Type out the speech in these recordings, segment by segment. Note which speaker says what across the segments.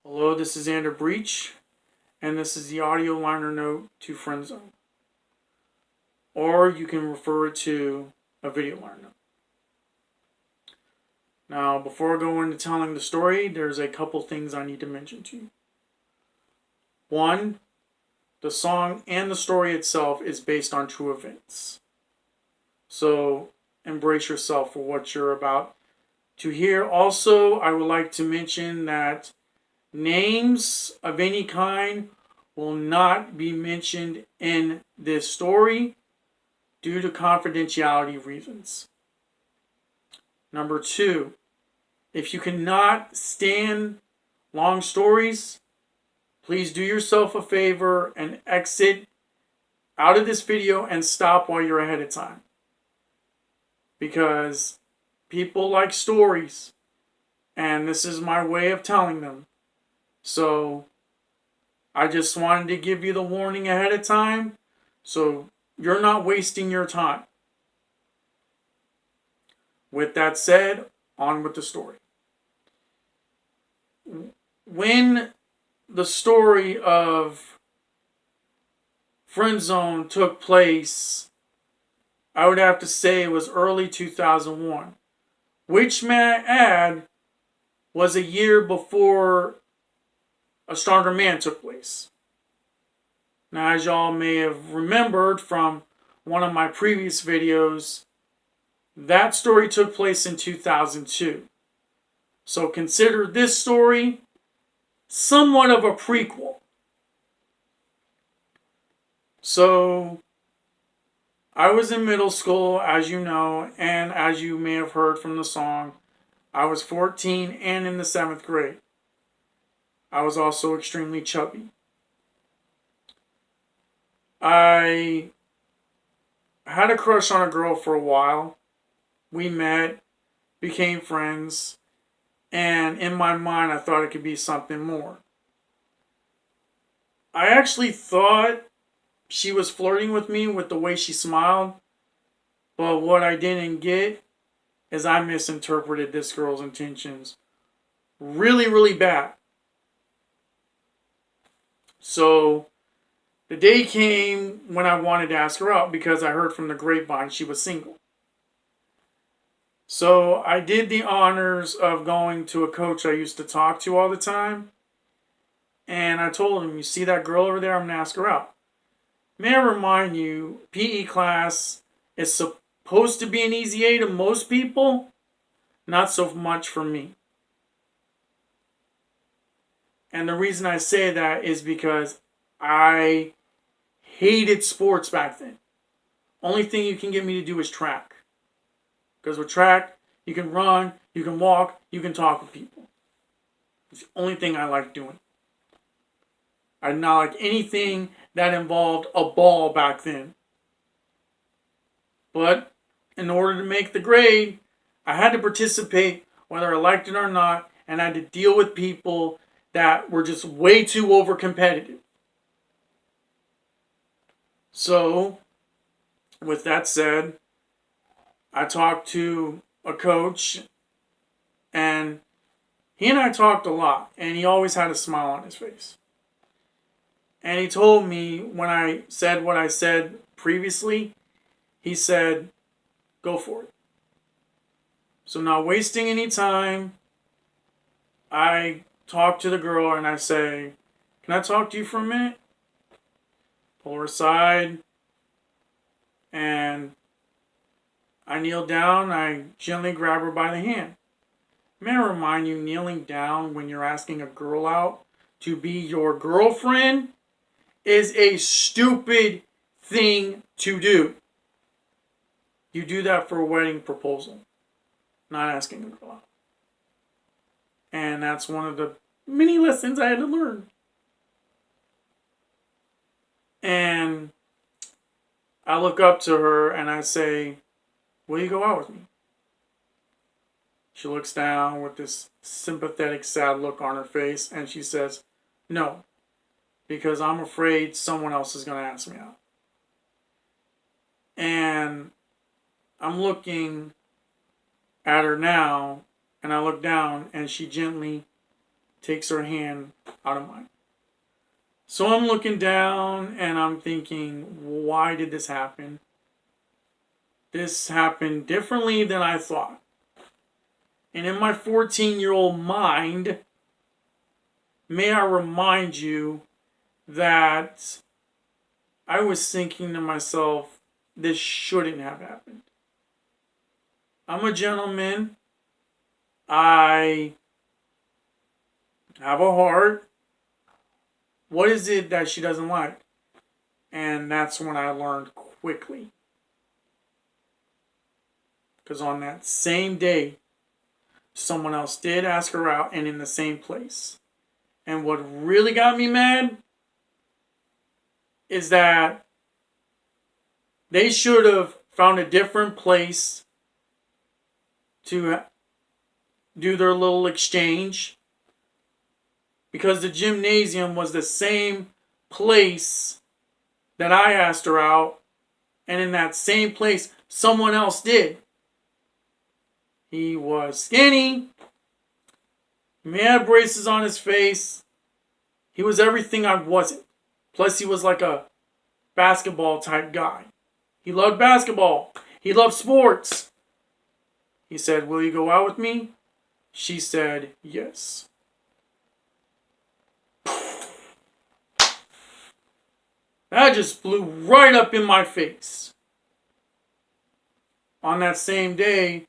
Speaker 1: Hello, this is Xander Breach, and this is the audio liner note to Friend Zone. Or you can refer it to a video liner note. Now, before I go into telling the story, there's a couple things I need to mention to you. One, the song and the story itself is based on true events. So embrace yourself for what you're about to hear. Also, I would like to mention that names of any kind will not be mentioned in this story due to confidentiality reasons. Number two, if you cannot stand long stories, please do yourself a favor and exit out of this video and stop while you're ahead of time. Because people like stories, and this is my way of telling them. So I just wanted to give you the warning ahead of time so you're not wasting your time. With that said, on with the story. When the story of Friend Zone took place, I would have to say it was early 2001, which, may I add, was a year before A Stronger Man took place. Now, as y'all may have remembered from one of my previous videos, that story took place in 2002. So consider this story somewhat of a prequel. So I was in middle school, as you know, and as you may have heard from the song, I was 14 and in the 7th grade. I was also extremely chubby. I had a crush on a girl for a while. We met, became friends, and in my mind I thought it could be something more. I actually thought she was flirting with me with the way she smiled, but what I didn't get is I misinterpreted this girl's intentions really, really bad. So the day came when I wanted to ask her out because I heard from the grapevine she was single. So I did the honors of going to a coach I used to talk to all the time. And I told him, you see that girl over there? I'm going to ask her out. May I remind you, PE class is supposed to be an easy A to most people. Not so much for me. And the reason I say that is because I hated sports back then. Only thing you can get me to do is track. Because with track, you can run, you can walk, you can talk with people. It's the only thing I like doing. I did not like anything that involved a ball back then. But in order to make the grade, I had to participate whether I liked it or not, and I had to deal with people that were just way too over competitive. So, with that said, I talked to a coach, and he and I talked a lot, and he always had a smile on his face. And he told me when I said what I said previously, he said, go for it. So not wasting any time, I talk to the girl and I say, can I talk to you for a minute? Pull her aside, and I kneel down. I gently grab her by the hand. May I remind you, kneeling down when you're asking a girl out to be your girlfriend is a stupid thing to do. You do that for a wedding proposal, not asking a girl out. And that's one of the many lessons I had to learn. And I look up to her and I say, will you go out with me? She looks down with this sympathetic, sad look on her face and she says, no, because I'm afraid someone else is going to ask me out. And I'm looking at her now, and I look down and she gently takes her hand out of mine. So I'm looking down and I'm thinking, why did this happen? This happened differently than I thought. And in my 14-year-old mind, may I remind you that I was thinking to myself, this shouldn't have happened. I'm a gentleman. I have a heart. What is it that she doesn't like? And that's when I learned quickly. Because on that same day, someone else did ask her out and in the same place. And what really got me mad is that they should have found a different place to do their little exchange, because the gymnasium was the same place that I asked her out, and in that same place someone else did. He was skinny, he had braces on his face, he was everything I wasn't. Plus he was like a basketball type guy. He loved basketball, he loved sports. He said, will you go out with me? She said, yes. That just flew right up in my face. On that same day,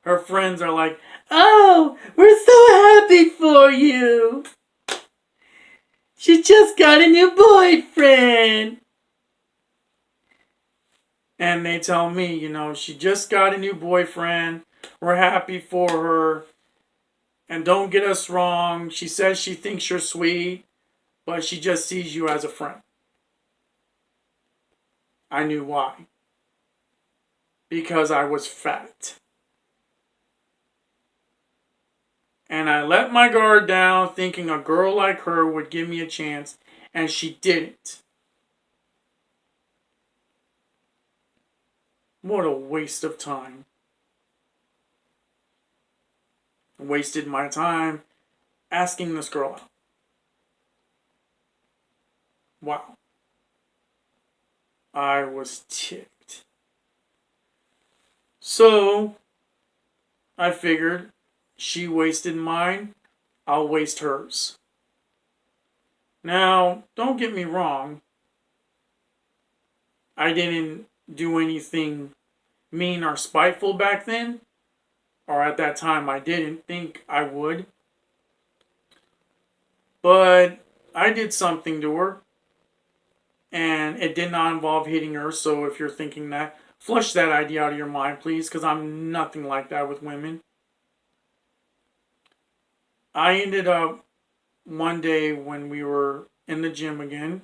Speaker 1: her friends are like, oh, we're so happy for you. She just got a new boyfriend. And they tell me, she just got a new boyfriend. We're happy for her. And don't get us wrong, she says she thinks you're sweet, but she just sees you as a friend. I knew why. Because I was fat. And I let my guard down thinking a girl like her would give me a chance, and she didn't. What a waste of time. I wasted my time asking this girl out. Wow. I was ticked. So, I figured she wasted mine, I'll waste hers. Now, don't get me wrong. I didn't do anything mean or spiteful back then. Or at that time, I didn't think I would. But I did something to her. And it did not involve hitting her. So if you're thinking that, flush that idea out of your mind, please. Because I'm nothing like that with women. I ended up one day when we were in the gym again.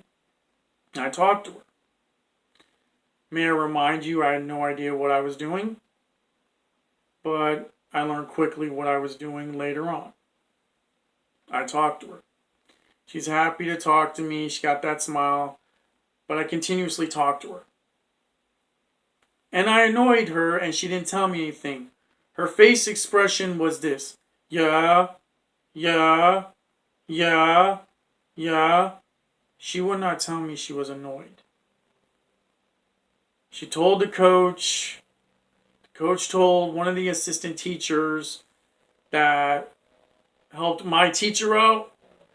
Speaker 1: I talked to her. May I remind you, I had no idea what I was doing. But I learned quickly what I was doing later on. I talked to her. She's happy to talk to me. She got that smile. But I continuously talked to her. And I annoyed her and she didn't tell me anything. Her face expression was this. Yeah, yeah, yeah, yeah. She would not tell me she was annoyed. She told the coach. The coach told one of the assistant teachers that helped my teacher out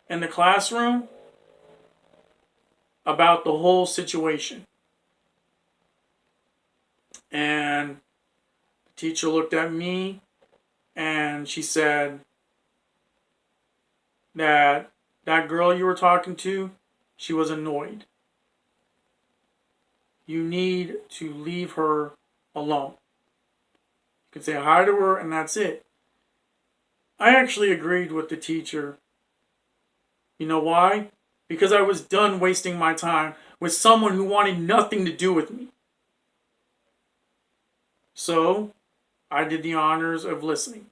Speaker 1: in the classroom about the whole situation. And the teacher looked at me and she said that girl you were talking to, she was annoyed. You need to leave her alone. You can say hi to her and that's it. I actually agreed with the teacher. You know why? Because I was done wasting my time with someone who wanted nothing to do with me. So, I did the honors of listening.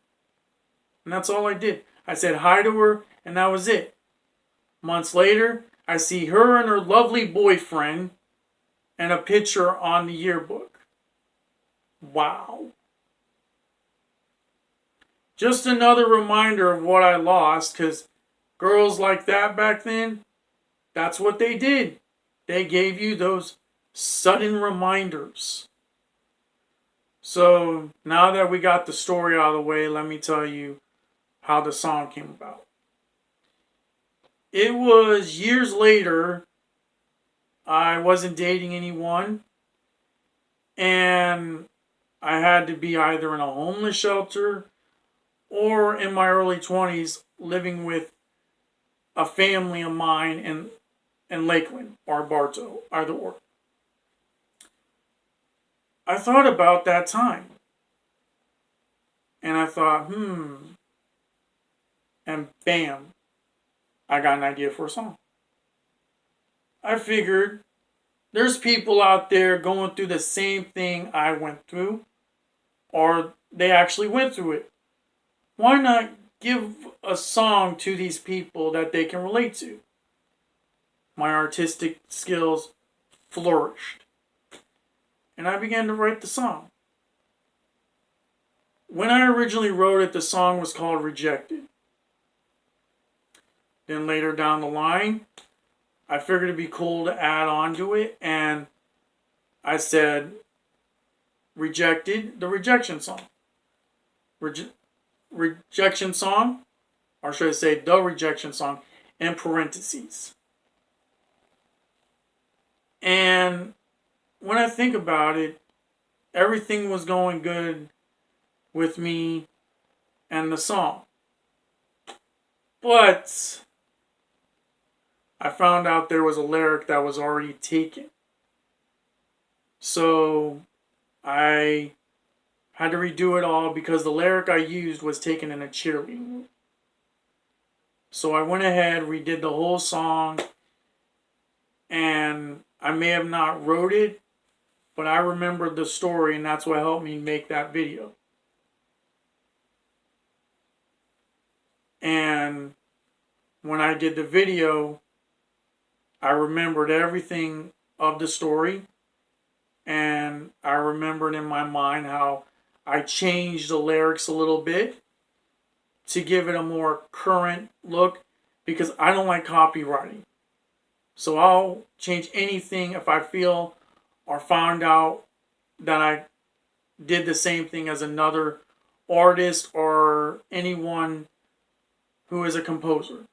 Speaker 1: And that's all I did. I said hi to her, and that was it. Months later, I see her and her lovely boyfriend and a picture on the yearbook. Wow. Just another reminder of what I lost, because girls like that back then, that's what they did. They gave you those sudden reminders. So now that we got the story out of the way, let me tell you how the song came about. It was years later. I wasn't dating anyone, and I had to be either in a homeless shelter or in my early 20s living with a family of mine in Lakeland or Bartow, either or. I thought about that time. And I thought, and bam, I got an idea for a song. I figured there's people out there going through the same thing I went through, or they actually went through it. Why not give a song to these people that they can relate to? My artistic skills flourished. And I began to write the song. When I originally wrote it, the song was called Rejected. Then later down the line, I figured it'd be cool to add on to it, and I said Rejected, the rejection song. Rejection song, or should I say the rejection song, in parentheses. And when I think about it, everything was going good with me and the song. But I found out there was a lyric that was already taken. So I had to redo it all because the lyric I used was taken in a cheerleading room. So I went ahead, redid the whole song, and I may have not wrote it, but I remembered the story, and that's what helped me make that video. And when I did the video, I remembered everything of the story, and I remembered in my mind how I changed the lyrics a little bit to give it a more current look, because I don't like copywriting. So I'll change anything if I feel or found out that I did the same thing as another artist or anyone who is a composer.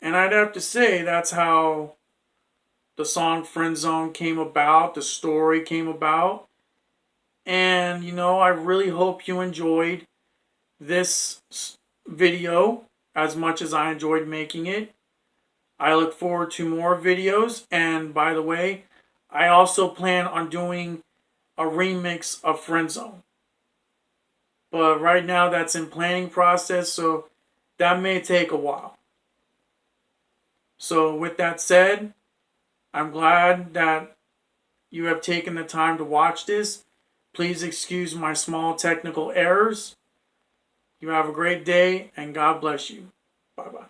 Speaker 1: And I'd have to say that's how the song Friend Zone came about, the story came about. And, I really hope you enjoyed this video as much as I enjoyed making it. I look forward to more videos. And by the way, I also plan on doing a remix of Friend Zone. But right now that's in planning process, so that may take a while. So with that said, I'm glad that you have taken the time to watch this. Please excuse my small technical errors. You have a great day, and God bless you. Bye-bye.